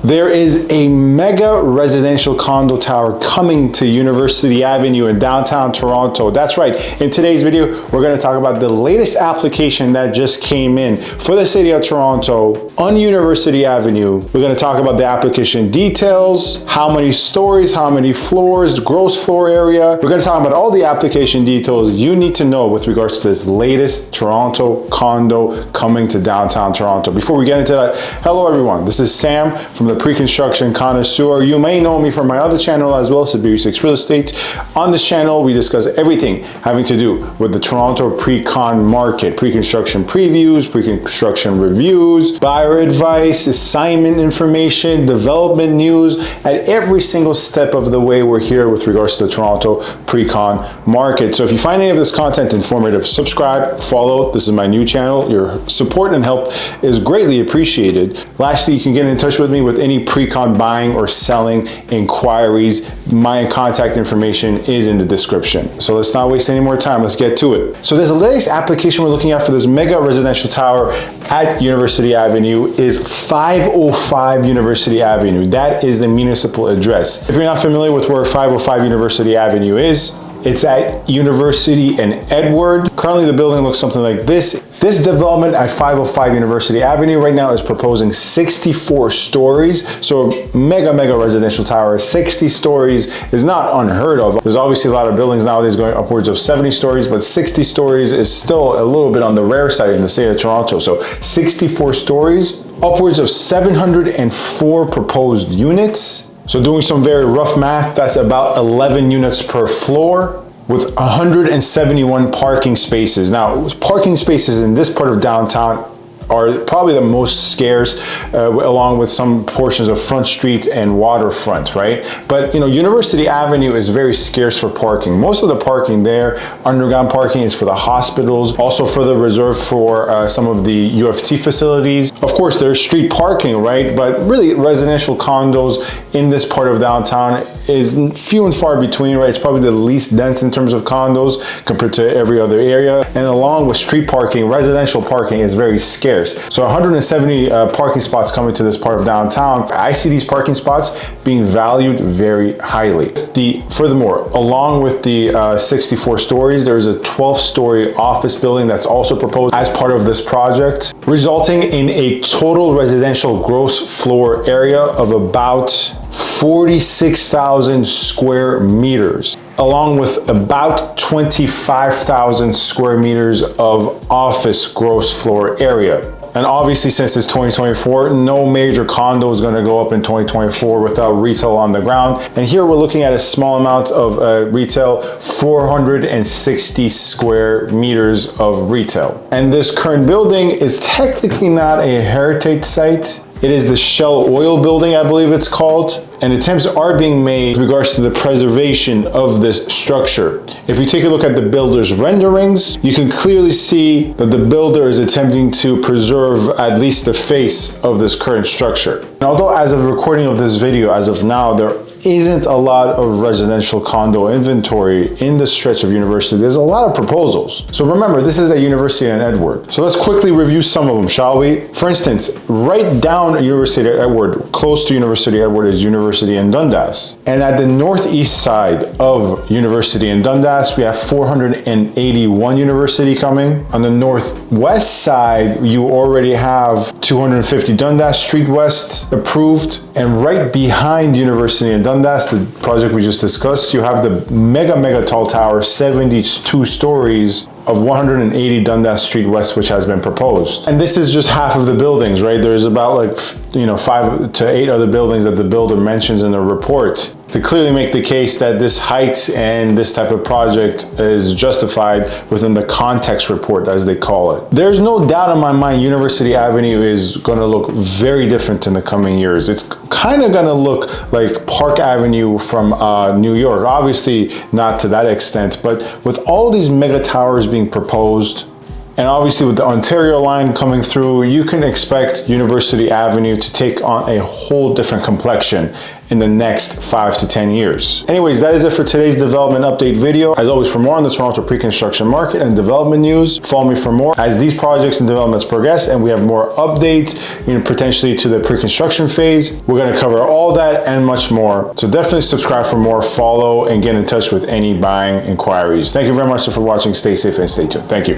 There is a mega residential condo tower coming to University Avenue in downtown Toronto. That's right. In today's video, we're going to talk about the latest application that just came in for the city of Toronto on University Avenue. We're going to talk about the application details, how many stories, how many floors, gross floor area. We're going to talk about all the application details you need to know with regards to this latest Toronto condo coming to downtown Toronto. Before we get into that, hello everyone. This is Sam from the Pre-Construction Connoisseur. You may know me from my other channel as well, SaberiSixRealEstate. On this channel, we discuss everything having to do with the Toronto pre-con market, pre-construction previews, pre-construction reviews, buyer advice, assignment information, development news. At every single step of the way, we're here with regards to the Toronto pre-con market. So if you find any of this content informative, subscribe, follow. This is my new channel. Your support and help is greatly appreciated. Lastly, you can get in touch with me with any pre-con buying or selling inquiries. My contact information is in the description. So let's not waste any more time. Let's get to it. So there's the latest application we're looking at for this mega residential tower at University Avenue is 505 University Avenue. That is the municipal address. If you're not familiar with where 505 University Avenue is, it's at University and Edward. Currently the building looks something like this. This development at 505 University Avenue right now is proposing 64 stories. So mega residential tower, 60 stories is not unheard of. There's obviously a lot of buildings nowadays going upwards of 70 stories, but 60 stories is still a little bit on the rare side in the state of Toronto. So 64 stories, upwards of 704 proposed units. So doing some very rough math, that's about 11 units per floor, with 171 parking spaces. Now, parking spaces in this part of downtown are probably the most scarce, along with some portions of Front Street and Waterfront, right? But you know, University Avenue is very scarce for parking. Most of the parking there, underground parking, is for the hospitals, also for the reserve for some of the UFT facilities. Of course, there's street parking, right? But really, residential condos in this part of downtown is few and far between, right? It's probably the least dense in terms of condos compared to every other area. And along with street parking, residential parking is very scarce. So 170 parking spots coming to this part of downtown. I see these parking spots being valued very highly. Furthermore, along with the 64 stories, there's a 12-story office building that's also proposed as part of this project, resulting in a total residential gross floor area of about 46,000 square meters, along with about 25,000 square meters of office gross floor area. And obviously, since it's 2024, no major condo is going to go up in 2024 without retail on the ground. And here we're looking at a small amount of retail, 460 square meters of retail. And this current building is technically not a heritage site. It is the Shell Oil Building, I believe it's called, and attempts are being made with regards to the preservation of this structure. If you take a look at the builder's renderings, you can clearly see that the builder is attempting to preserve at least the face of this current structure. And although as of recording of this video, as of now, there isn't a lot of residential condo inventory in the stretch of University. There's a lot of proposals. So remember, this is at University and Edward. So let's quickly review some of them, shall we? For instance, right down University and Edward, close to University and Edward, is University and Dundas. And at the northeast side of University and Dundas, we have 481 University coming. On the northwest side, you already have 250 Dundas Street West approved. And right behind University and Dundas, the project we just discussed, you have the mega tall tower, 72 stories, of 180 Dundas Street West, which has been proposed. And this is just half of the buildings, right? There's about like, 5 to 8 other buildings that the builder mentions in the report to clearly make the case that this height and this type of project is justified within the context report, as they call it. There's no doubt in my mind University Avenue is going to look very different in the coming years. It's kind of going to look like Park Avenue from New York. Obviously not to that extent, but with all these mega towers being proposed, And obviously with the Ontario line coming through, you can expect University Avenue to take on a whole different complexion in the next 5 to 10 years. Anyways, that is it for today's development update video. As always, for more on the Toronto pre-construction market and development news, follow me for more as these projects and developments progress and we have more updates, potentially to the pre-construction phase. We're gonna cover all that and much more. So definitely subscribe for more, follow, and get in touch with any buying inquiries. Thank you very much for watching. Stay safe and stay tuned. Thank you.